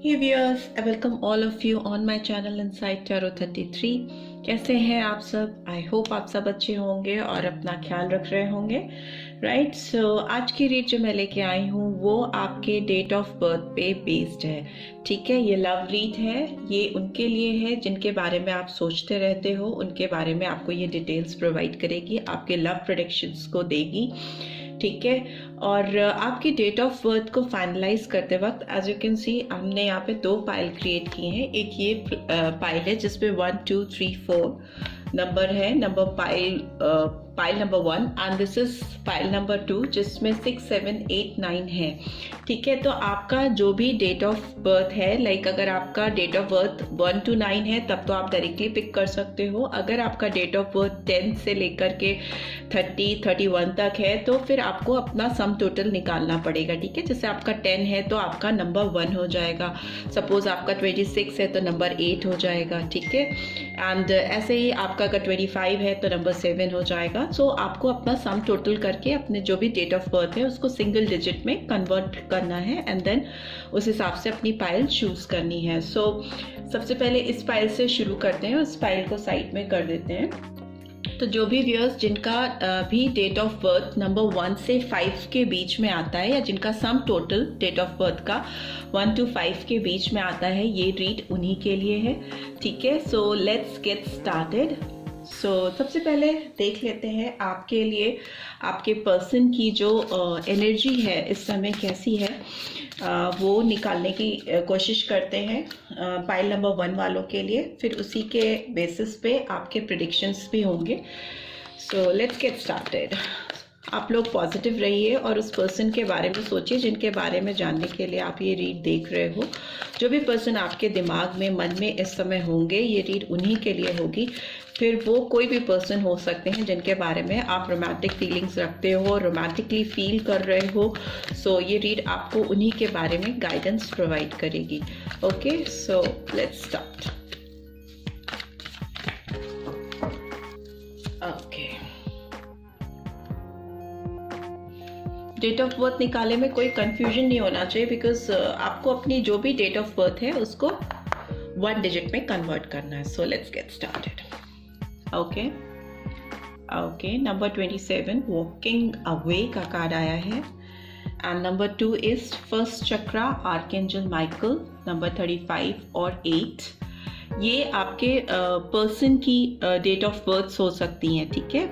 Hey viewers, I welcome all of you on my channel Inside Tarot 33। कैसे हैं आप सब? आई होप आप सब अच्छे होंगे और अपना ख्याल रख रहे होंगे। राइट, सो आज की रीड जो मैं लेके आई हूँ वो आपके डेट ऑफ बर्थ पे बेस्ड है। ठीक है, ये लव रीड है। ये उनके लिए है जिनके बारे में आप सोचते रहते हो, उनके बारे में आपको ये डिटेल्स प्रोवाइड करेगी, आपके लव प्रेडिक्शंस को देगी। ठीक है, और आपकी डेट ऑफ बर्थ को फाइनलाइज करते वक्त एज यू कैन सी हमने यहाँ पे दो पाइल क्रिएट किए हैं। एक ये पाइल है जिसपे 1 2 3 4 नंबर है, number pile number 1, and this is pile number 2 जिसमें 6 7 8 9 है। ठीक है, तो आपका जो भी डेट ऑफ बर्थ है, लाइक अगर आपका डेट ऑफ बर्थ 1 to 9 है तब तो आप डायरेक्टली पिक कर सकते हो। अगर आपका डेट ऑफ बर्थ 10 से लेकर के 30 31 तक है तो फिर आपको अपना सम टोटल निकालना पड़ेगा। ठीक है, जैसे आपका 10 है तो आपका नंबर 1 हो जाएगा, सपोज आपका 26 है तो नंबर 8 हो जाएगा। ठीक है, एंड ऐसे ही आपका अगर 25 है तो नंबर 7 हो जाएगा। सो आपको अपना सम टोटल करके अपने जो भी डेट ऑफ बर्थ है उसको सिंगल डिजिट में कन्वर्ट करना है एंड देन उस हिसाब से अपनी पाइल चूज करनी है। सो सबसे पहले इस पाइल से शुरू करते हैं, उस पाइल को साइड में कर देते हैं। तो जो भी व्यूअर्स जिनका भी डेट ऑफ बर्थ नंबर 1 से 5 के बीच में आता है, या जिनका sum total date of birth का 1 to 5 के बीच में आता है, ये रीड उन्हीं के लिए है। ठीक है, सो लेट्स गेट स्टार्टेड। सो सबसे पहले देख लेते हैं आपके लिए आपके पर्सन की जो एनर्जी है इस समय कैसी है, वो निकालने की कोशिश करते हैं पाइल नंबर 1 वालों के लिए। फिर उसी के बेसिस पे आपके प्रिडिक्शंस भी होंगे। So let's get started. आप लोग पॉजिटिव रहिए और उस पर्सन के बारे में सोचिए जिनके बारे में जानने के लिए आप ये रीड देख रहे हो। जो भी पर्सन आपके दिमाग में मन में इस समय होंगे, ये रीड उन्हीं के लिए होगी। फिर वो कोई भी पर्सन हो सकते हैं जिनके बारे में आप रोमांटिक फीलिंग्स रखते हो, रोमांटिकली फील कर रहे हो। सो ये रीड आपको उन्हीं के बारे में गाइडेंस प्रोवाइड करेगी। Okay, so let's start. Okay, date of birth निकालने में कोई कंफ्यूजन नहीं होना चाहिए, बिकॉज आपको अपनी जो भी डेट ऑफ बर्थ है उसको 1 डिजिट में कन्वर्ट करना है। So let's get started. Okay okay, number 27 walking away का कार्ड आया है, and number 2 is first chakra archangel Michael, number 35 और 8। ये आपके पर्सन की डेट ऑफ बर्थ हो सकती हैं। ठीक है,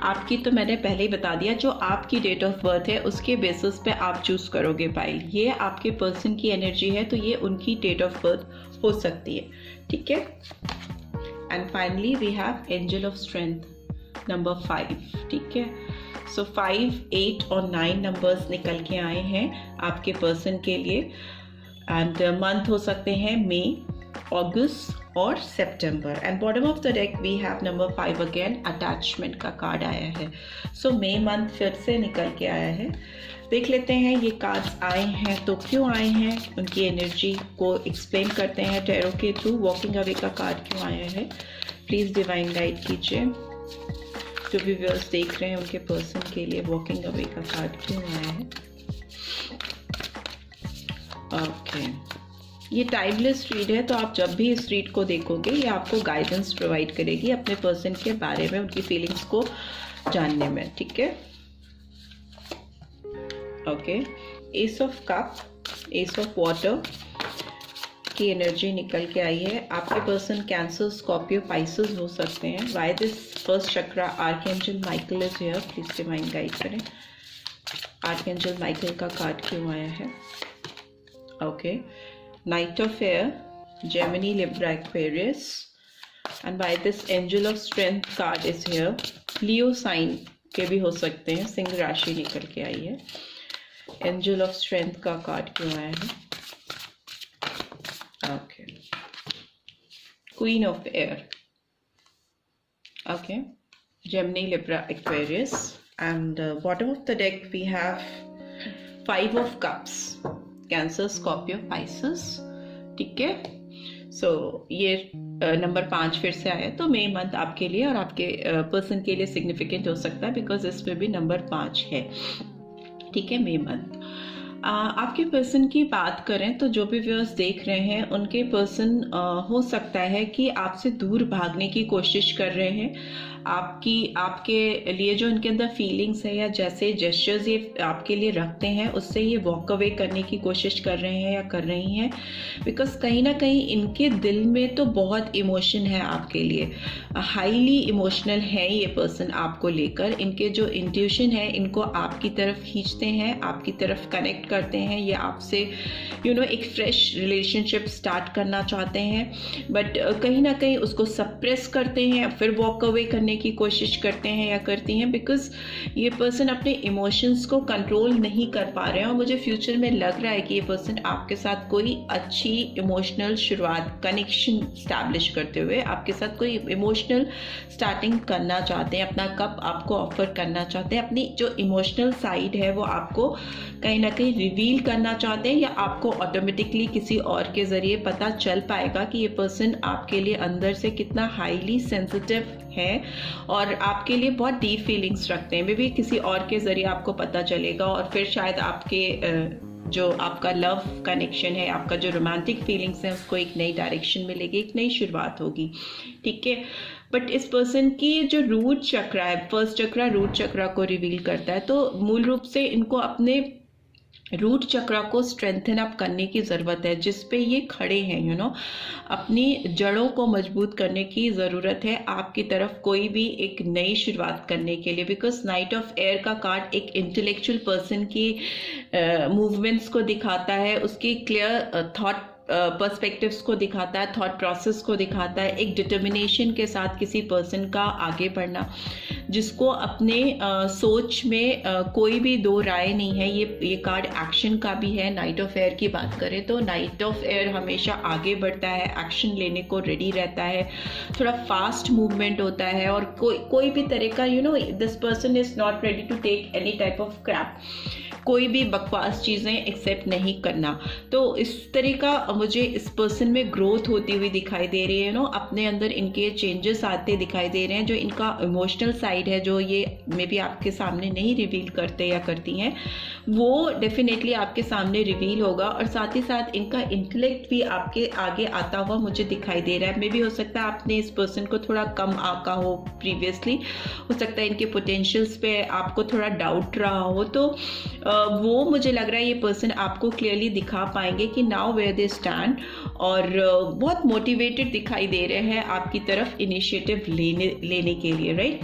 आपकी तो मैंने पहले ही बता दिया, जो आपकी डेट ऑफ बर्थ है उसके बेसिस पे आप चूज करोगे पाइल। ये आपके पर्सन की एनर्जी है तो ये उनकी डेट ऑफ बर्थ हो सकती है। ठीक है, and finally we have angel of strength number 5। ठीक है, सो 5 8 और 9 नंबर्स निकल के आए हैं आपके पर्सन के लिए, एंड मंथ हो सकते हैं मई, अगस्त और सितंबर। And bottom of the deck we have number 5 again, attachment का कार्ड आया है। सो मई मंथ फिर से निकल के आया है। देख लेते हैं ये कार्ड्स आए हैं तो क्यों आए हैं, उनकी एनर्जी को एक्सप्लेन करते हैं टैरो के थ्रू। वॉकिंग अवे का कार्ड क्यों आया है, प्लीज डिवाइन गाइड कीजिए। जो भी व्यूअर्स देख रहे हैं उनके पर्सन के लिए वॉकिंग अवे का कार्ड क्यों आया है। ओके, ये टाइमलेस रीड है तो आप जब भी इस रीड को देखोगे ये आपको गाइडेंस प्रोवाइड करेगी अपने पर्सन के बारे में, उनकी फीलिंग्स को जानने में। ठीक है, okay, S of cup, S of water की एनर्जी निकल के आई है। आपके पर्सन कैंसर, स्कॉर्पियो, पाइसेस हो सकते हैं। Why this first chakra archangel Michael is here, please divine guide करें। आर्कएंजल माइकल का कार्ड क्यों आया है। Okay, knight of air, Gemini, Libra, Aquarius, and why this angel of strength card is here. Leo sign के भी हो सकते हैं, सिंह राशि निकल के आई है। एंजल ऑफ स्ट्रेंथ का कार्ड क्यों आया है। Okay, queen of air, okay, Gemini, Libra, Aquarius, and bottom of the deck we have 5 of cups, Cancer, Scorpio, Pisces. ठीक है, सो ये नंबर 5 फिर से आया तो मई मंथ आपके लिए और आपके पर्सन के लिए सिग्निफिकेंट हो सकता है, बिकॉज इसमें भी नंबर 5 है। ठीक है, मई मंथ। आपके पर्सन की बात करें तो जो भी व्यूअर्स देख रहे हैं उनके पर्सन हो सकता है कि आपसे दूर भागने की कोशिश कर रहे हैं। आपके लिए जो इनके अंदर फीलिंग्स है या जैसे जेस्चर्स ये आपके लिए रखते हैं उससे ये वॉक अवे करने की कोशिश कर रहे हैं या कर रही हैं, बिकॉज कहीं ना कहीं इनके दिल में तो बहुत इमोशन है आपके लिए, हाईली इमोशनल है ये पर्सन आपको लेकर। इनके जो इंट्यूशन है इनको आपकी तरफ खींचते हैं, आपकी तरफ कनेक्ट करते हैं, ये आपसे एक फ्रेश रिलेशनशिप स्टार्ट करना चाहते हैं, बट कहीं ना कहीं उसको सप्रेस करते हैं, फिर वॉक अवे करने की कोशिश करते हैं या करती हैं, बिकॉज ये पर्सन अपने इमोशंस को कंट्रोल नहीं कर पा रहे हैं। और मुझे फ्यूचर में लग रहा है कि ये पर्सन आपके साथ कोई अच्छी इमोशनल शुरुआत, कनेक्शन स्टैब्लिश करते हुए आपके साथ कोई इमोशनल स्टार्टिंग करना चाहते हैं, अपना कप आपको ऑफर करना चाहते हैं, अपनी जो इमोशनल साइड है वो आपको कहीं ना कहीं रिवील करना चाहते हैं, या आपको ऑटोमेटिकली किसी और के जरिए पता चल पाएगा कि ये पर्सन आपके लिए अंदर से कितना हाईली सेंसिटिव है और आपके लिए बहुत डीप फीलिंग्स रखते हैं। मे बी किसी और के जरिए आपको पता चलेगा और फिर शायद आपके जो आपका लव कनेक्शन है, आपका जो रोमांटिक फीलिंग्स है उसको एक नई डायरेक्शन मिलेगी, एक नई शुरुआत होगी, ठीक है। बट इस पर्सन की जो रूट चक्रा है, फर्स्ट चक्रा रूट चक्रा को रिवील करता है, तो मूल रूप से इनको अपने रूट चक्रा को स्ट्रेंथन अप करने की ज़रूरत है, जिस पे ये खड़े हैं, अपनी जड़ों को मजबूत करने की ज़रूरत है आपकी तरफ कोई भी एक नई शुरुआत करने के लिए। बिकॉज नाइट ऑफ एयर का कार्ड एक इंटेलेक्चुअल पर्सन की मूवमेंट्स को दिखाता है, उसकी क्लियर थॉट पर्सपेक्टिव्स को दिखाता है, थॉट प्रोसेस को दिखाता है, एक डिटर्मिनेशन के साथ किसी पर्सन का आगे बढ़ना, जिसको अपने सोच में कोई भी दो राय नहीं है। ये कार्ड एक्शन का भी है। नाइट ऑफ एयर की बात करें तो नाइट ऑफ एयर हमेशा आगे बढ़ता है, एक्शन लेने को रेडी रहता है, थोड़ा फास्ट मूवमेंट होता है, और कोई भी तरह का this person is not ready to take any type of crap, कोई भी बकवास चीज़ें एक्सेप्ट नहीं करना। तो इस तरह का मुझे इस पर्सन में ग्रोथ होती हुई दिखाई दे रही है, अपने अंदर इनके चेंजेस आते दिखाई दे रहे हैं। जो इनका इमोशनल साइड है, जो ये मे बी आपके सामने नहीं रिवील करते या करती हैं, वो डेफिनेटली आपके सामने रिवील होगा। और साथ ही साथ इनका इंटेलेक्ट भी आपके आगे आता हुआ मुझे दिखाई दे रहा है। मे बी हो सकता है आपने इस पर्सन को थोड़ा कम आंका हो प्रीवियसली, हो सकता है इनके पोटेंशियल्स पे आपको थोड़ा डाउट रहा हो, तो वो मुझे लग रहा है ये पर्सन आपको क्लियरली दिखा पाएंगे कि नाउ वेयर दे स्टैंड, और बहुत मोटिवेटेड दिखाई दे रहे हैं आपकी तरफ इनिशिएटिव लेने के लिए, right.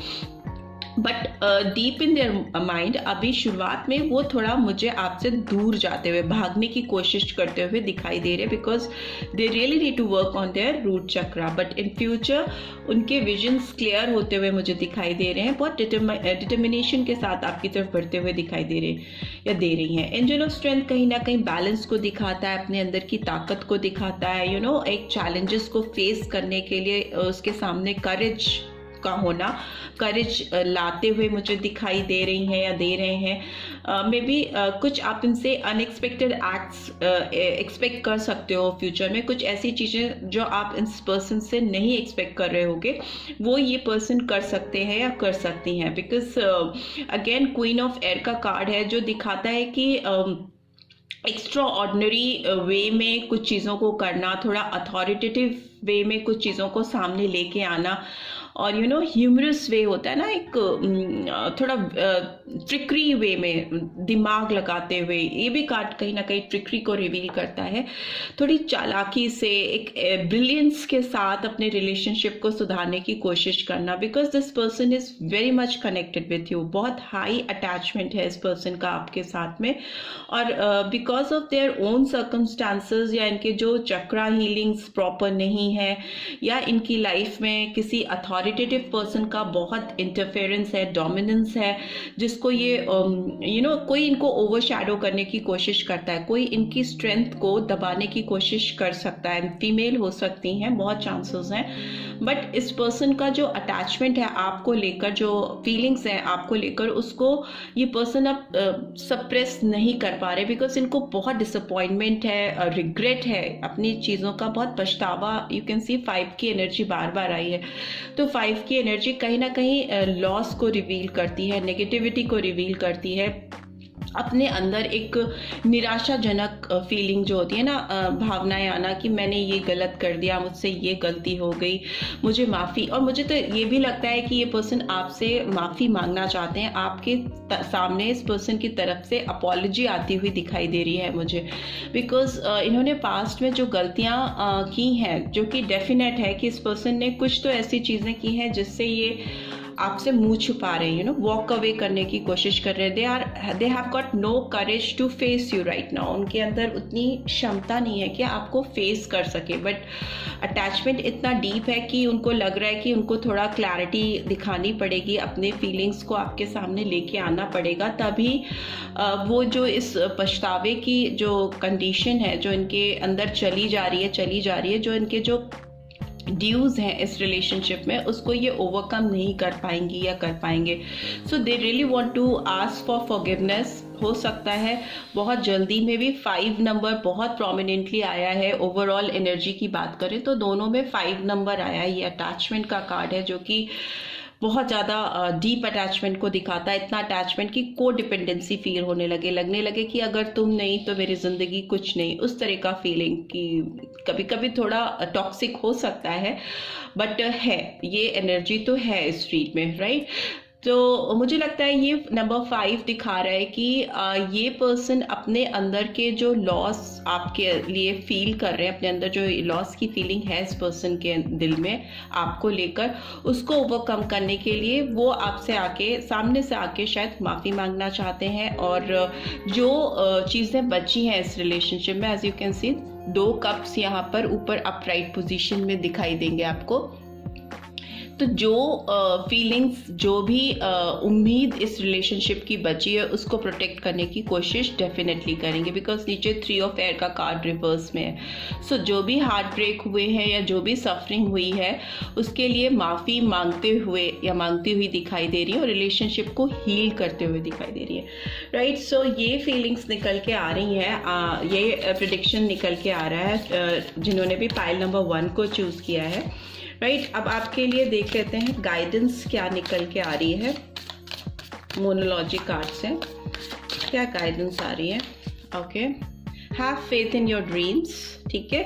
But deep in their mind अभी शुरुआत में वो थोड़ा मुझे आपसे दूर जाते हुए, भागने की कोशिश करते हुए दिखाई दे रहे हैं, because they really need to work on their root chakra. But in future उनके विजन्स क्लियर होते हुए मुझे दिखाई दे रहे हैं, बहुत डिटर्मिनेशन के साथ आपकी तरफ बढ़ते हुए दिखाई दे रहे हैं या दे रही हैं। एंजल ऑफ स्ट्रेंथ कहीं ना कहीं बैलेंस को दिखाता है, अपने अंदर की ताकत को दिखाता है, एक चैलेंजेस को फेस करने के लिए उसके सामने करेज का होना, करेज लाते हुए मुझे दिखाई दे रही हैं या दे रहे हैं। मे बी कुछ आप इनसे अनएक्सपेक्टेड एक्ट्स एक्सपेक्ट कर सकते हो फ्यूचर में, कुछ ऐसी चीज़ें जो आप इस पर्सन से नहीं एक्सपेक्ट कर रहे होगे वो ये पर्सन कर सकते हैं या कर सकती हैं। Because again queen of air का कार्ड है, जो दिखाता है कि एक्स्ट्रा ऑर्डिनरी वे में कुछ चीज़ों को करना, थोड़ा अथॉरिटेटिव वे में कुछ चीज़ों को सामने लेके आना, और ह्यूमरस वे होता है ना, एक थोड़ा ट्रिकरी वे में दिमाग लगाते हुए, ये भी कार्ड कहीं ना कहीं ट्रिकरी को रिवील करता है। थोड़ी चालाकी से, एक ब्रिलियंस के साथ अपने रिलेशनशिप को सुधारने की कोशिश करना, because this person is very much connected with you, बहुत हाई अटैचमेंट है इस पर्सन का आपके साथ में। और because of their own circumstances, या इनके जो चक्रा हीलिंग्स प्रॉपर नहीं है, या इनकी लाइफ में किसी अथॉरिटेटिव पर्सन का बहुत इंटरफेरेंस है, डोमिनेंस है, जिसको ये कोई इनको ओवरशैडो करने की कोशिश करता है, कोई इनकी स्ट्रेंथ को दबाने की कोशिश कर सकता है। फीमेल हो सकती हैं, बहुत चांसेस हैं। बट इस पर्सन का जो अटैचमेंट है आपको लेकर, जो फीलिंग्स हैं आपको लेकर, उसको ये पर्सन अब सप्रेस नहीं कर पा रहे, बिकॉज इनको बहुत डिसअपॉइंटमेंट है, रिग्रेट है, अपनी चीज़ों का बहुत पछतावा। यू कैन सी 5 की एनर्जी बार बार आई है, तो 5 की एनर्जी कहीं ना कहीं लॉस को रिवील करती है, नेगेटिविटी को रिवील करती है, अपने अंदर एक निराशाजनक फीलिंग जो होती है ना, भावनाएं आना कि मैंने ये गलत कर दिया, मुझसे ये गलती हो गई, मुझे माफ़ी। और मुझे तो ये भी लगता है कि ये पर्सन आपसे माफ़ी मांगना चाहते हैं, आपके सामने इस पर्सन की तरफ से अपॉलॉजी आती हुई दिखाई दे रही है मुझे, बिकॉज इन्होंने पास्ट में जो गलतियाँ की हैं, जो कि डेफिनेट है कि इस पर्सन ने कुछ तो ऐसी चीज़ें की हैं जिससे ये आपसे मुंह छुपा रहे हैं, वॉक अवे करने की कोशिश कर रहे हैं। They have got no courage to face you right now. उनके अंदर उतनी क्षमता नहीं है कि आपको फेस कर सके, बट अटैचमेंट इतना डीप है कि उनको लग रहा है कि उनको थोड़ा क्लैरिटी दिखानी पड़ेगी, अपने फीलिंग्स को आपके सामने लेके आना पड़ेगा, तभी वो जो इस पछतावे की जो कंडीशन है जो इनके अंदर चली जा रही है, जो इनके जो ड्यूज हैं इस रिलेशनशिप में, उसको ये ओवरकम नहीं कर पाएंगी या कर पाएंगे। So they really want to ask for forgiveness. हो सकता है बहुत जल्दी में भी 5 नंबर बहुत प्रोमिनेंटली आया है। ओवरऑल एनर्जी की बात करें तो दोनों में 5 नंबर आया है। ये अटैचमेंट का कार्ड है जो कि बहुत ज़्यादा डीप अटैचमेंट को दिखाता है, इतना अटैचमेंट की को डिपेंडेंसी फील लगने लगे कि अगर तुम नहीं तो मेरी ज़िंदगी कुछ नहीं, उस तरह का फीलिंग कि कभी कभी थोड़ा टॉक्सिक हो सकता है, बट है ये एनर्जी तो है इस रीड में, राइट। तो मुझे लगता है ये नंबर 5 दिखा रहा है कि ये पर्सन अपने अंदर के जो लॉस आपके लिए फील कर रहे हैं, अपने अंदर जो लॉस की फीलिंग है इस पर्सन के दिल में आपको लेकर, उसको ओवरकम करने के लिए वो आपसे आके सामने से आके शायद माफ़ी मांगना चाहते हैं। और जो चीज़ें बची हैं इस रिलेशनशिप में, as you can see 2 cups यहाँ पर ऊपर अपराइट पोजीशन में दिखाई देंगे आपको। तो जो फीलिंग्स, जो भी उम्मीद इस रिलेशनशिप की बची है, उसको प्रोटेक्ट करने की कोशिश डेफिनेटली करेंगे, बिकॉज नीचे 3 ऑफ एयर का कार्ड रिवर्स में है। सो जो भी हार्ट ब्रेक हुए हैं या जो भी सफरिंग हुई है, उसके लिए माफ़ी मांगते हुए या मांगती हुई दिखाई दे रही है और रिलेशनशिप को हील करते हुए दिखाई दे रही है, राइट। सो ये फीलिंग्स निकल के आ रही हैं, ये प्रेडिक्शन निकल के आ रहा है जिन्होंने भी पाइल नंबर 1 को चूज़ किया है, राइट। अब आपके लिए देख लेते हैं गाइडेंस क्या निकल के आ रही है मोनोलॉजी कार्ड से, क्या गाइडेंस आ रही है। Okay, have faith in your dreams, ठीक है।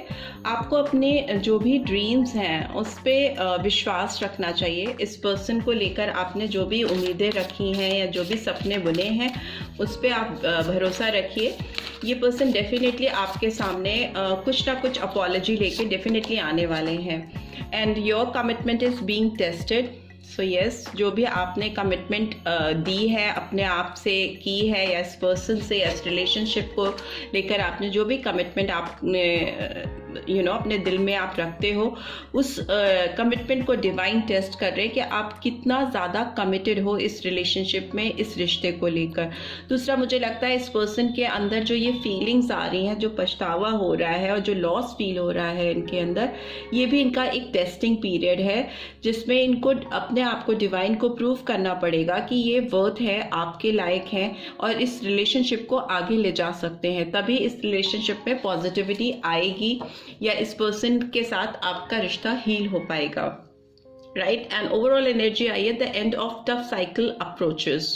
आपको अपने जो भी ड्रीम्स हैं उस पर विश्वास रखना चाहिए। इस पर्सन को लेकर आपने जो भी उम्मीदें रखी हैं या जो भी सपने बुने हैं, उस पर आप भरोसा रखिए। ये पर्सन डेफिनेटली आपके सामने कुछ ना कुछ अपॉलॉजी लेके डेफिनेटली आने वाले हैं, and your commitment is being tested. So yes, जो भी आपने कमिटमेंट दी है, अपने आप से की है, या इस पर्सन से, या इस रिलेशनशिप को लेकर आपने जो भी कमिटमेंट आपने अपने दिल में आप रखते हो, उस कमिटमेंट को डिवाइन टेस्ट कर रहे हैं कि आप कितना ज़्यादा कमिटेड हो इस रिलेशनशिप में, इस रिश्ते को लेकर। दूसरा, मुझे लगता है इस पर्सन के अंदर जो ये फीलिंग्स आ रही हैं, जो पछतावा हो रहा है और जो लॉस फील हो रहा है इनके अंदर, ये भी इनका एक टेस्टिंग पीरियड है जिसमें इनको अपने आप को डिवाइन को प्रूव करना पड़ेगा कि ये वर्थ है, आपके लायक हैं और इस रिलेशनशिप को आगे ले जा सकते हैं। तभी इस रिलेशनशिप में पॉजिटिविटी आएगी या इस पर्सन के साथ आपका रिश्ता हील हो पाएगा, right. And overall energy I है the end of tough cycle approaches,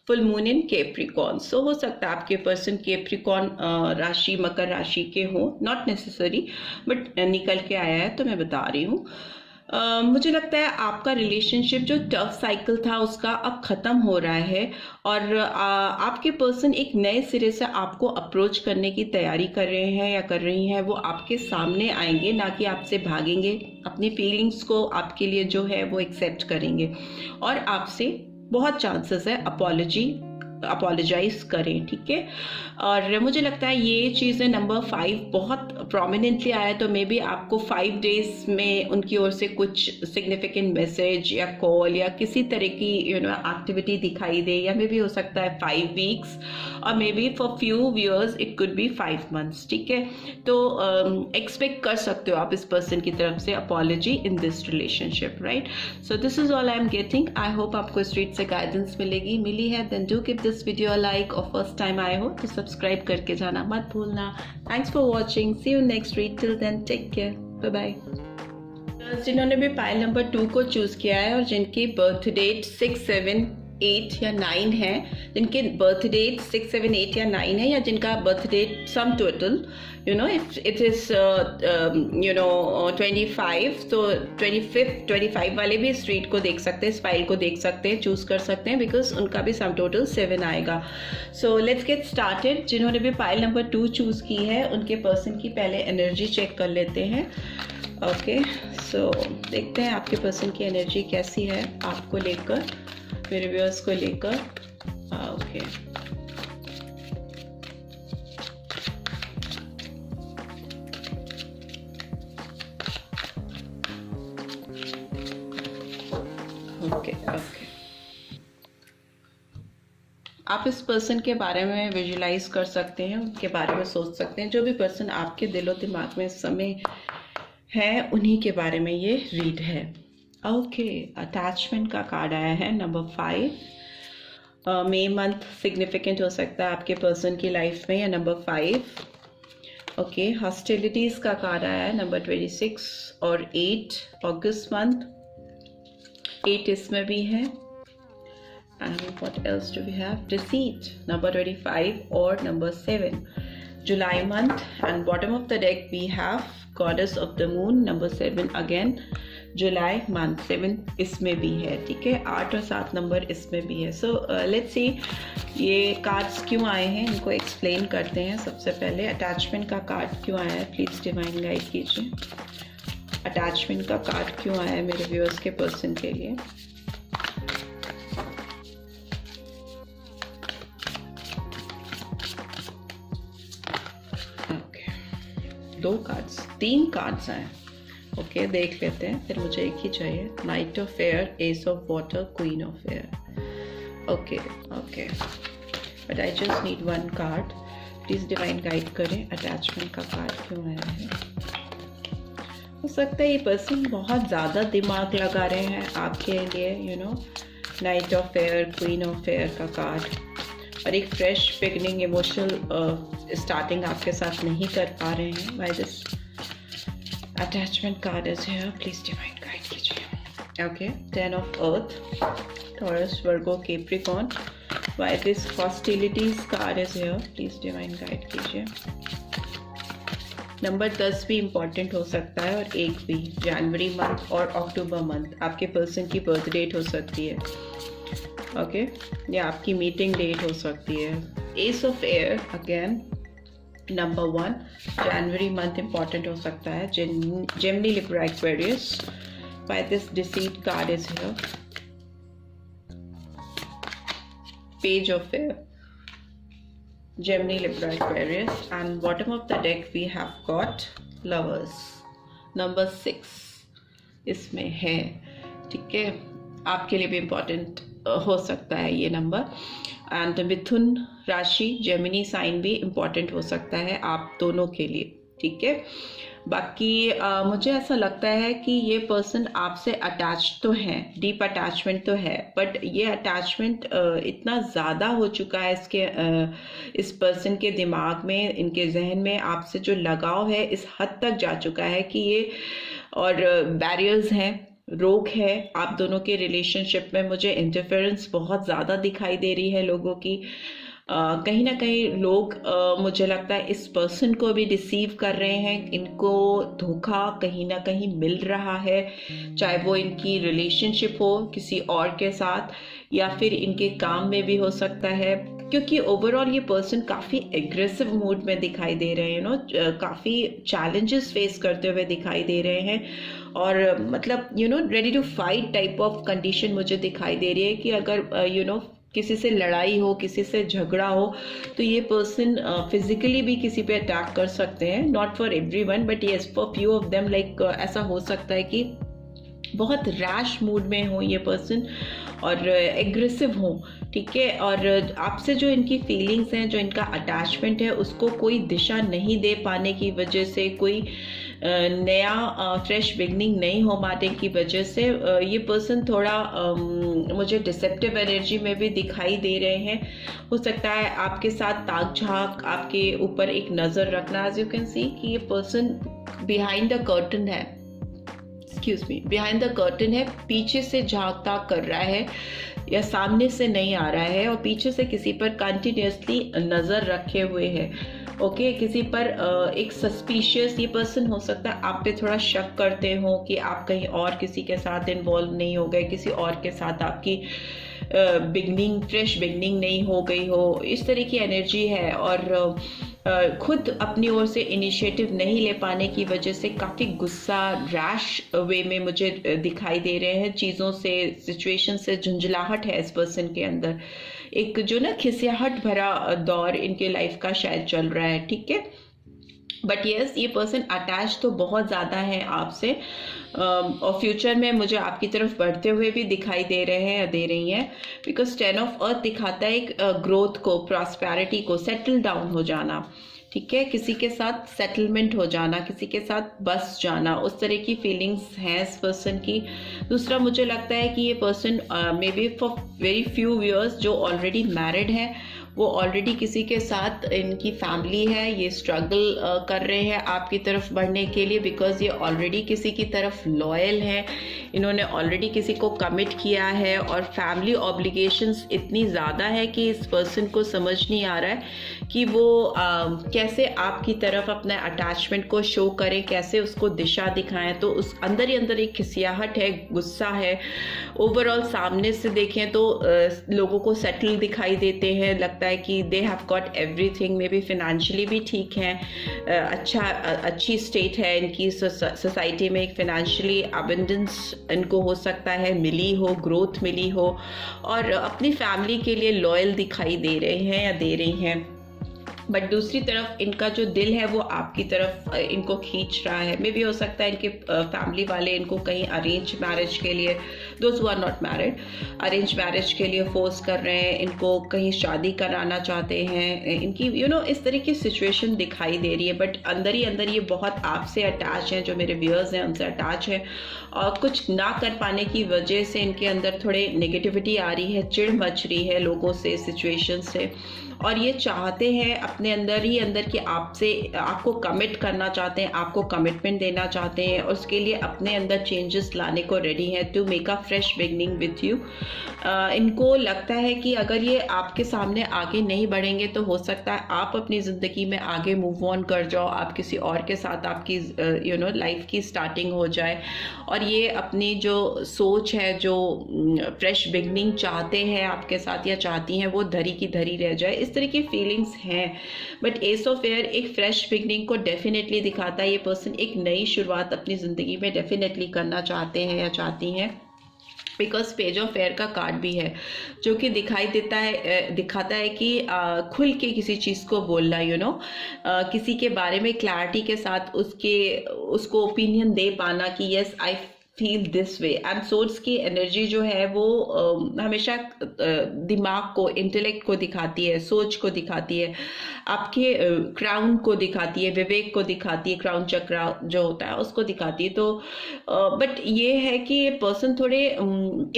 full moon in Capricorn. So हो सकता है आपके पर्सन कैप्रिकॉर्न राशि, मकर राशि के हो, नॉट नेसेसरी, बट निकल के आया है तो मैं बता रही हूँ। मुझे लगता है आपका रिलेशनशिप जो टफ साइकिल था उसका अब ख़त्म हो रहा है, और आपके पर्सन एक नए सिरे से आपको अप्रोच करने की तैयारी कर रहे हैं या कर रही हैं। वो आपके सामने आएंगे, ना कि आपसे भागेंगे। अपनी फीलिंग्स को आपके लिए जो है वो एक्सेप्ट करेंगे और आपसे बहुत चांसेस है अपोलोजाइज करें, ठीक है। और मुझे लगता है ये चीज़ें नंबर 5 बहुत प्रोमिनेंटली आया है, तो मे बी आपको 5 डेज में उनकी ओर से कुछ सिग्निफिकेंट मैसेज या कॉल या किसी तरह की एक्टिविटी दिखाई दे, या मे बी हो सकता है 5 वीक्स, और may be for few years it could be 5 months, ठीक है। तो एक्सपेक्ट कर सकते हो आप इस पर्सन की तरफ से apology in this relationship, right. So this is all I am getting. I hope आपको इस रीड से गाइडेंस मिली है। Then do give this video a like, और फर्स्ट टाइम आए हो तो सब्सक्राइब करके जाना मत भूलना। Thanks for watching, see you next read, till then take care, bye bye. जिन्होंने भी पाइल नंबर 2 को चूज किया है और जिनकी बर्थ डेट 6, 7, 8 या 9 है, जिनके बर्थ डेट 6, 7, 8 या 9 है, या जिनका birth date sum total if it is 25, तो 25 वाले भी इस रीड को देख सकते हैं, इस फाइल को देख सकते हैं, चूज कर सकते हैं, बिकॉज उनका भी सम टोटल 7 आएगा. So let's get started. जिन्होंने भी फाइल नंबर 2 चूज की है उनके पर्सन की पहले एनर्जी चेक कर लेते हैं. ओके, सो देखते हैं आपके पर्सन की एनर्जी कैसी है आपको लेकर, मेरे व्यूअर्स को लेकर. ओके, ओके, आप इस पर्सन के बारे में विजुलाइज कर सकते हैं, उनके बारे में सोच सकते हैं. जो भी पर्सन आपके दिलो दिमाग में इस समय है उन्हीं के बारे में ये रीड है. ओके, अटैचमेंट का कार्ड आया है नंबर 5. मई मंथ सिग्निफिकेंट हो सकता है आपके पर्सन की लाइफ में, या नंबर 5. ओके, हॉस्टिलिटीज का कार्ड आया है नंबर 26 और 8. अगस्त मंथ 8 इसमें भी है. And what else do we have? Deceit, number 25 or number 7. July month, and bottom of the deck we have Goddess of the Moon, number 7 again. July month 7 इसमें भी है. ठीक है, 8 और 7 नंबर इसमें भी है. So let's see ये कार्ड्स क्यों आए हैं, इनको एक्सप्लेन करते हैं. सबसे पहले अटैचमेंट का कार्ड क्यों आया है, प्लीज डिवाइन गाइड कीजिए. अटैचमेंट का कार्ड क्यों आया है मेरे व्यूअर्स के पर्सन के लिए. दो कार्ड्स, 3 कार्ड्स आए. ओके, देख लेते हैं, फिर मुझे एक ही चाहिए. Night of air, S of water, queen of air. Okay, but I just need 1 card. Please divine guide करें, अटैचमेंट का कार्ड क्यों आया है. हो सकता है ये पर्सन बहुत ज़्यादा दिमाग लगा रहे हैं आपके लिए, night of air, queen of air का कार्ड, और एक फ्रेश बिगनिंग, इमोशनल स्टार्टिंग आपके साथ नहीं कर पा रहे हैं. By this attachment card is here, please divine guide कीजिए. Okay, 10 of earth, Taurus, Virgo, Capricorn. By this hostilities card is here, please divine guide कीजिए. नंबर 10 भी इम्पॉर्टेंट हो सकता है, और 1 भी. जनवरी मंथ और अक्टूबर मंथ आपके पर्सन की बर्थ डेट हो सकती है. ओके, या आपकी मीटिंग डेट हो सकती है. Ace of air again, number 1. जनवरी मंथ इंपॉर्टेंट हो सकता है. Gemini, Libra, Aquarius. By this deceit card is here. Page of air, Gemini, Libra, Aquarius, and bottom of the deck we have got Lovers, number 6 इसमें है. ठीक है, आपके लिए भी इम्पोर्टेंट हो सकता है ये नंबर. एंड मिथुन राशि, जेमिनी साइन भी इम्पोर्टेंट हो सकता है आप दोनों के लिए. ठीक है, बाकी मुझे ऐसा लगता है कि ये पर्सन आपसे अटैच तो है, डीप अटैचमेंट तो है, बट ये अटैचमेंट इतना ज़्यादा हो चुका है इस पर्सन के दिमाग में, इनके जहन में आपसे जो लगाव है इस हद तक जा चुका है कि ये, और बैरियर्स हैं, रोक है आप दोनों के रिलेशनशिप में. मुझे इंटरफेरेंस बहुत ज़्यादा दिखाई दे रही है लोगों की. कहीं ना कहीं लोग मुझे लगता है इस पर्सन को भी डिसीव कर रहे हैं, इनको धोखा कहीं ना कहीं मिल रहा है, चाहे वो इनकी रिलेशनशिप हो किसी और के साथ, या फिर इनके काम में भी हो सकता है. क्योंकि ओवरऑल ये पर्सन काफ़ी एग्रेसिव मूड में दिखाई दे रहे हैं, काफ़ी चैलेंजेस फेस करते हुए दिखाई दे रहे हैं, और मतलब ready to fight type of condition मुझे दिखाई दे रही है कि अगर किसी से लड़ाई हो, किसी से झगड़ा हो, तो ये पर्सन फिजिकली भी किसी पे अटैक कर सकते हैं. Not for everyone, but yes for few of them. Like ऐसा हो सकता है कि बहुत रैश मूड में हो ये पर्सन और एग्रेसिव हो. ठीक है, और आपसे जो इनकी फीलिंग्स हैं, जो इनका अटैचमेंट है, उसको कोई दिशा नहीं दे पाने की वजह से, कोई नया फ्रेश बिगनिंग नहीं हो पाने की वजह से ये पर्सन थोड़ा मुझे डिसेप्टिव एनर्जी में भी दिखाई दे रहे हैं. हो सकता है आपके साथ ताक झांक, आपके ऊपर एक नज़र रखना. एज यू कैन सी कि ये पर्सन बिहाइंड द कर्टन है, excuse me, behind the curtain है, पीछे से झांकता कर रहा है या सामने से नहीं आ रहा है और पीछे से किसी पर कंटिन्यूसली नज़र रखे हुए है। ओके, किसी पर एक सस्पिशियस ये पर्सन हो सकता है, आप पे थोड़ा शक करते हो कि आप कहीं और किसी के साथ इन्वॉल्व नहीं हो गए, किसी और के साथ आपकी फ्रेश बिगनिंग नहीं हो गई हो, इस तरह की एनर्जी है। और खुद अपनी ओर से इनिशिएटिव नहीं ले पाने की वजह से काफ़ी गुस्सा, रैश वे में मुझे दिखाई दे रहे हैं। चीज़ों से, सिचुएशन से झुंझलाहट है इस पर्सन के अंदर, एक जो ना खिसियाहट भरा दौर इनके लाइफ का शायद चल रहा है। ठीक है, बट यस, ये पर्सन अटैच तो बहुत ज़्यादा है आपसे और फ्यूचर में मुझे आपकी तरफ बढ़ते हुए भी दिखाई दे रहे हैं या दे रही हैं, बिकॉज 10 ऑफ अर्थ दिखाता है एक ग्रोथ को, प्रॉस्पेरिटी को, सेटल डाउन हो जाना। ठीक है, किसी के साथ सेटलमेंट हो जाना, किसी के साथ बस जाना, उस तरह की फीलिंग्स हैं इस पर्सन की। दूसरा, मुझे लगता है कि ये person may be for very few years जो ऑलरेडी मैरिड हैं, वो ऑलरेडी किसी के साथ, इनकी फैमिली है, ये स्ट्रगल कर रहे हैं आपकी तरफ बढ़ने के लिए, बिकॉज ये ऑलरेडी किसी की तरफ लॉयल है, इन्होंने ऑलरेडी किसी को कमिट किया है और फैमिली ऑब्लिगेशंस इतनी ज़्यादा है कि इस पर्सन को समझ नहीं आ रहा है कि वो कैसे आपकी तरफ अपने अटैचमेंट को शो करें, कैसे उसको दिशा दिखाएं। तो उस अंदर ही अंदर एक खिसियाहट है, गुस्सा है। ओवरऑल सामने से देखें तो लोगों को सेटल दिखाई देते हैं, लगता है कि दे have got everything, may be financially भी ठीक है, अच्छी स्टेट है इनकी सोसाइटी में, एक फाइनेंशियली अबंडेंस इनको हो सकता है मिली हो, ग्रोथ मिली हो, और अपनी फैमिली के लिए लॉयल दिखाई दे रहे हैं या दे रही हैं। बट दूसरी तरफ इनका जो दिल है वो आपकी तरफ इनको खींच रहा है। मे भी हो सकता है इनके फैमिली वाले इनको कहीं अरेंज मैरिज के लिए, those who are not married, arrange marriage के लिए फोर्स कर रहे हैं, इनको कहीं शादी कराना चाहते हैं, इनकी इस तरह की सिचुएशन दिखाई दे रही है। बट अंदर ही अंदर ये बहुत आपसे अटैच हैं, जो मेरे व्यूअर्स हैं उनसे अटैच हैं, और कुछ ना कर पाने की वजह से इनके अंदर थोड़े नेगेटिविटी आ रही है, चिढ़ मच रही है लोगों से, सिचुएशन से, और ये चाहते हैं अपने अंदर ही अंदर कि आपको कमिट करना चाहते हैं, आपको कमिटमेंट देना चाहते हैं, और उसके लिए अपने अंदर चेंजेस लाने को रेडी है to make a fresh beginning with you. इनको लगता है कि अगर ये आपके सामने आगे नहीं बढ़ेंगे तो हो सकता है आप अपनी ज़िंदगी में आगे मूव ऑन कर जाओ, आप किसी और के साथ आपकी लाइफ की स्टार्टिंग हो जाए, और ये अपनी जो सोच है, जो फ्रेश बिगनिंग चाहते हैं आपके साथ या चाहती हैं, वो धरी की धरी रह जाए, इस तरह की फीलिंग्स हैं। बट एस ऑफ एयर एक फ्रेश बिगनिंग को डेफिनेटली दिखाता है। ये पर्सन एक नई शुरुआत अपनी ज़िंदगी में डेफिनेटली करना चाहते हैं या चाहती हैं, बिकॉज पेज ऑफ एयर का कार्ड भी है, जो कि दिखाता है कि खुल के किसी चीज़ को बोलना, किसी के बारे में क्लैरिटी के साथ उसको ओपिनियन दे पाना कि yes I feel this way. And source की एनर्जी जो है वो हमेशा दिमाग को, इंटेलेक्ट को दिखाती है, सोच को दिखाती है, आपके क्राउन को दिखाती है, विवेक को दिखाती है, क्राउन चक्र जो होता है उसको दिखाती है। तो बट ये है कि ये पर्सन थोड़े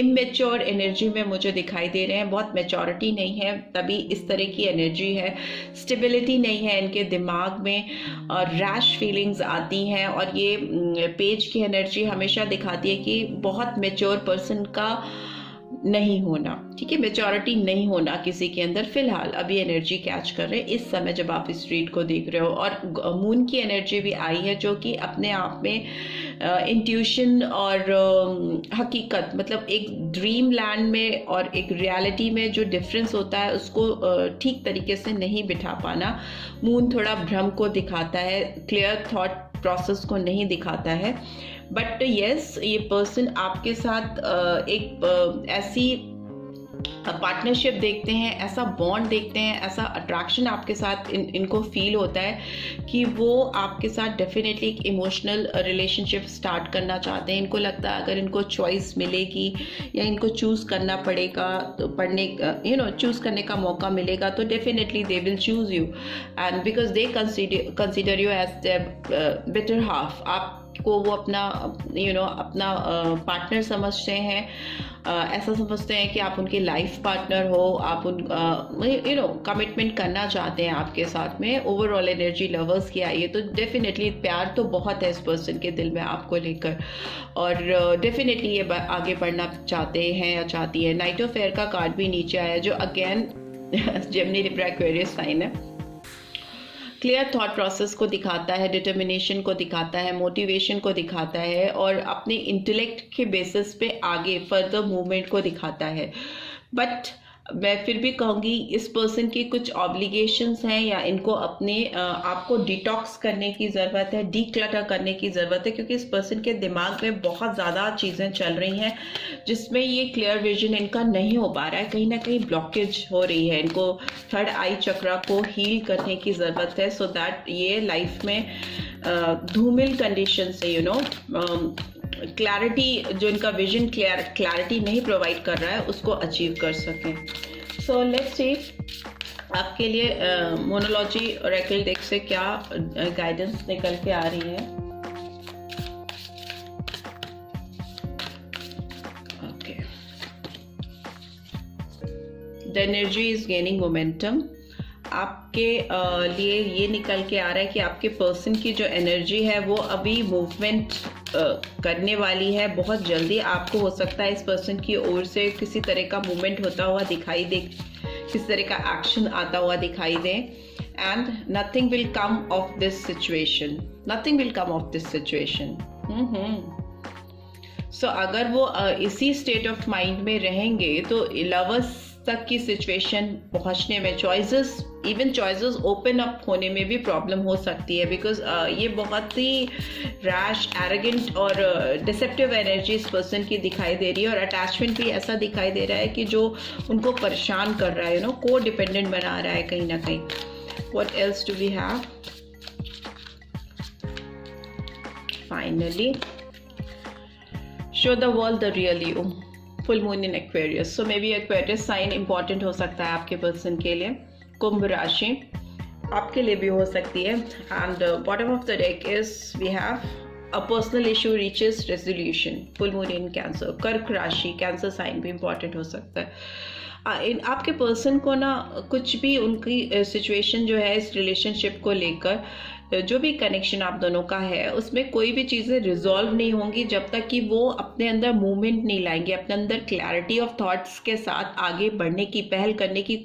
इमेच्योर एनर्जी में मुझे दिखाई दे रहे हैं, बहुत मैच्योरिटी नहीं है, तभी इस तरह की एनर्जी है, स्टेबिलिटी नहीं है इनके दिमाग में, और रैश फीलिंग्स आती हैं। और ये पेज की एनर्जी हमेशा दिखाती है कि बहुत मैच्योर पर्सन का नहीं होना, ठीक है, मैच्योरिटी नहीं होना किसी के अंदर फिलहाल अभी एनर्जी कैच कर रहे हैं इस समय जब आप इस रीड को देख रहे हो। और मून की एनर्जी भी आई है, जो कि अपने आप में इंट्यूशन और हकीकत, मतलब एक ड्रीम लैंड में और एक रियलिटी में जो डिफरेंस होता है उसको ठीक तरीके से नहीं बिठा पाना। मून थोड़ा भ्रम को दिखाता है, क्लियर थॉट प्रोसेस को नहीं दिखाता है। बट यस, ये पर्सन आपके साथ एक ऐसी पार्टनरशिप देखते हैं, ऐसा बॉन्ड देखते हैं, ऐसा अट्रैक्शन आपके साथ इनको फील होता है कि वो आपके साथ डेफिनेटली एक इमोशनल रिलेशनशिप स्टार्ट करना चाहते हैं। इनको लगता है अगर इनको चॉइस मिलेगी या इनको चूज़ करना पड़ेगा, तो चूज़ करने का मौका मिलेगा, तो definitely they will choose you, and because they consider you as the better half. आप को वो अपना अपना पार्टनर समझते हैं, ऐसा समझते हैं कि आप उनके लाइफ पार्टनर हो, आप उन कमिटमेंट करना चाहते हैं आपके साथ में। ओवरऑल एनर्जी लवर्स की आई है, तो डेफिनेटली प्यार तो बहुत है इस पर्सन के दिल में आपको लेकर, और डेफिनेटली ये आगे बढ़ना चाहते हैं या चाहती है। नाइट ऑफ एयर का कार्ड भी नीचे आया, जो again Gemini, Libra, Aquarius sign है। क्लियर थॉट प्रोसेस को दिखाता है, डिटर्मिनेशन को दिखाता है, मोटिवेशन को दिखाता है, और अपने इंटेलेक्ट के बेसिस पे आगे फर्दर मूवमेंट को दिखाता है। बट मैं फिर भी कहूँगी इस पर्सन की कुछ ऑब्लिगेशंस हैं, या इनको अपने आपको डिटॉक्स करने की ज़रूरत है, डीक्लटर करने की ज़रूरत है, क्योंकि इस पर्सन के दिमाग में बहुत ज़्यादा चीज़ें चल रही हैं जिसमें ये क्लियर विजन इनका नहीं हो पा रहा है, कहीं ना कहीं ब्लॉकेज हो रही है। इनको थर्ड आई चक्रा को हील करने की ज़रूरत है, सो दैट ये लाइफ में धूमिल कंडीशन से क्लैरिटी, जो इनका विजन क्लैरिटी नहीं प्रोवाइड कर रहा है, उसको अचीव कर सकें। सो लेट्स सी आपके लिए मोनोलॉजी ओरेकल डेक से क्या गाइडेंस निकल के आ रही है। Okay, the energy is gaining momentum. आपके लिए ये निकल के आ रहा है कि आपके पर्सन की जो एनर्जी है वो अभी मूवमेंट करने वाली है बहुत जल्दी। आपको हो सकता है इस पर्सन की ओर से किसी तरह का मूवमेंट होता हुआ दिखाई दे, किसी तरह का एक्शन आता हुआ दिखाई दे, and nothing will come of this situation, nothing will come of this situation. So अगर वो इसी स्टेट ऑफ माइंड में रहेंगे तो लवर्स तक की सिचुएशन पहुंचने में इवन चॉइसेस ओपन अप होने में भी प्रॉब्लम हो सकती है, बिकॉज ये बहुत ही रैश, एरोगेंट और डिसेप्टिव एनर्जी इस पर्सन की दिखाई दे रही है, और अटैचमेंट भी ऐसा दिखाई दे रहा है कि जो उनको परेशान कर रहा है, को डिपेंडेंट बना रहा है कहीं ना कहीं। What else do we have? Finally show the world the real you. Full moon in Aquarius, so maybe Aquarius sign important हो सकता है आपके पर्सन के लिए। कुंभ राशि आपके लिए भी हो सकती है। And bottom of the deck is we have a personal issue reaches resolution. Full moon in Cancer, कर्क राशि, कैंसर साइन भी इंपॉर्टेंट हो सकता है। आपके पर्सन को ना कुछ भी उनकी सिचुएशन जो है इस रिलेशनशिप को लेकर, जो भी कनेक्शन आप दोनों का है, उसमें कोई भी चीज़ें रिजॉल्व नहीं होंगी जब तक कि वो अपने अंदर मूवमेंट नहीं लाएंगे, अपने अंदर क्लैरिटी ऑफ थॉट्स के साथ आगे बढ़ने की, पहल करने की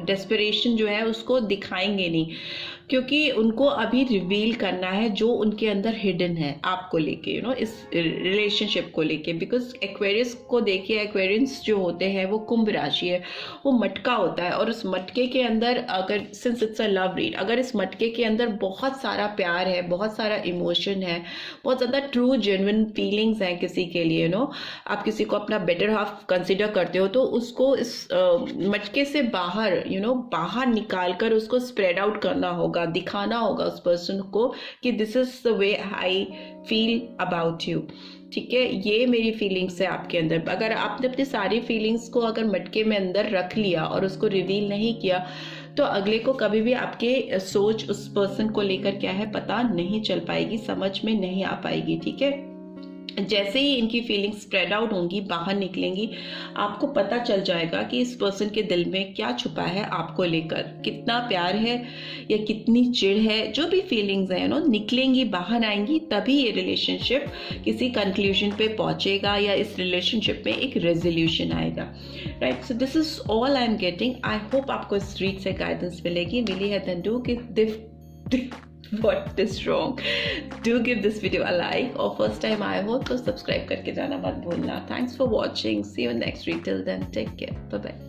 डेस्परेशन जो है उसको दिखाएंगे नहीं, क्योंकि उनको अभी रिवील करना है जो उनके अंदर हिडन है आपको लेके, इस रिलेशनशिप को लेके। बिकॉज एक्वेरियस को देखिए, एक्वेरियंस जो होते हैं वो कुंभ राशि है, वो मटका होता है, और उस मटके के अंदर अगर, since it's a love read, अगर इस मटके के अंदर बहुत सारा प्यार है, बहुत सारा इमोशन है, बहुत ज़्यादा ट्रू जेन्युइन फीलिंग्स हैं किसी के लिए, आप किसी को अपना बेटर हाफ कंसिडर करते हो, तो उसको इस मटके से बाहर बाहर निकाल कर उसको स्प्रेड आउट करना होगा, दिखाना होगा उस पर्सन को कि this is the way I feel about you. ठीक है, ये मेरी फीलिंग्स है आपके अंदर। अगर आपने अपनी सारी फीलिंग्स को अगर मटके में अंदर रख लिया और उसको रिवील नहीं किया, तो अगले को कभी भी आपके सोच उस पर्सन को लेकर क्या है पता नहीं चल पाएगी, समझ में नहीं आ पाएगी। ठीक है, जैसे ही इनकी फीलिंग्स स्प्रेड आउट होंगी, बाहर निकलेंगी, आपको पता चल जाएगा कि इस पर्सन के दिल में क्या छुपा है आपको लेकर, कितना प्यार है या कितनी चिढ़ है, जो भी फीलिंग्स हैं निकलेंगी, बाहर आएंगी, तभी ये रिलेशनशिप किसी कंक्लूजन पे पहुंचेगा या इस रिलेशनशिप में एक रेजोल्यूशन आएगा। Right, so this is all I am getting. I hope आपको इस रीड से गाइडेंस मिलेगी। मिली है then do give what is wrong, do give this video a like, और first time आए हो तो सब्सक्राइब करके जाना मत भूलना। Thanks for watching, see you in next week, till then take care, bye bye।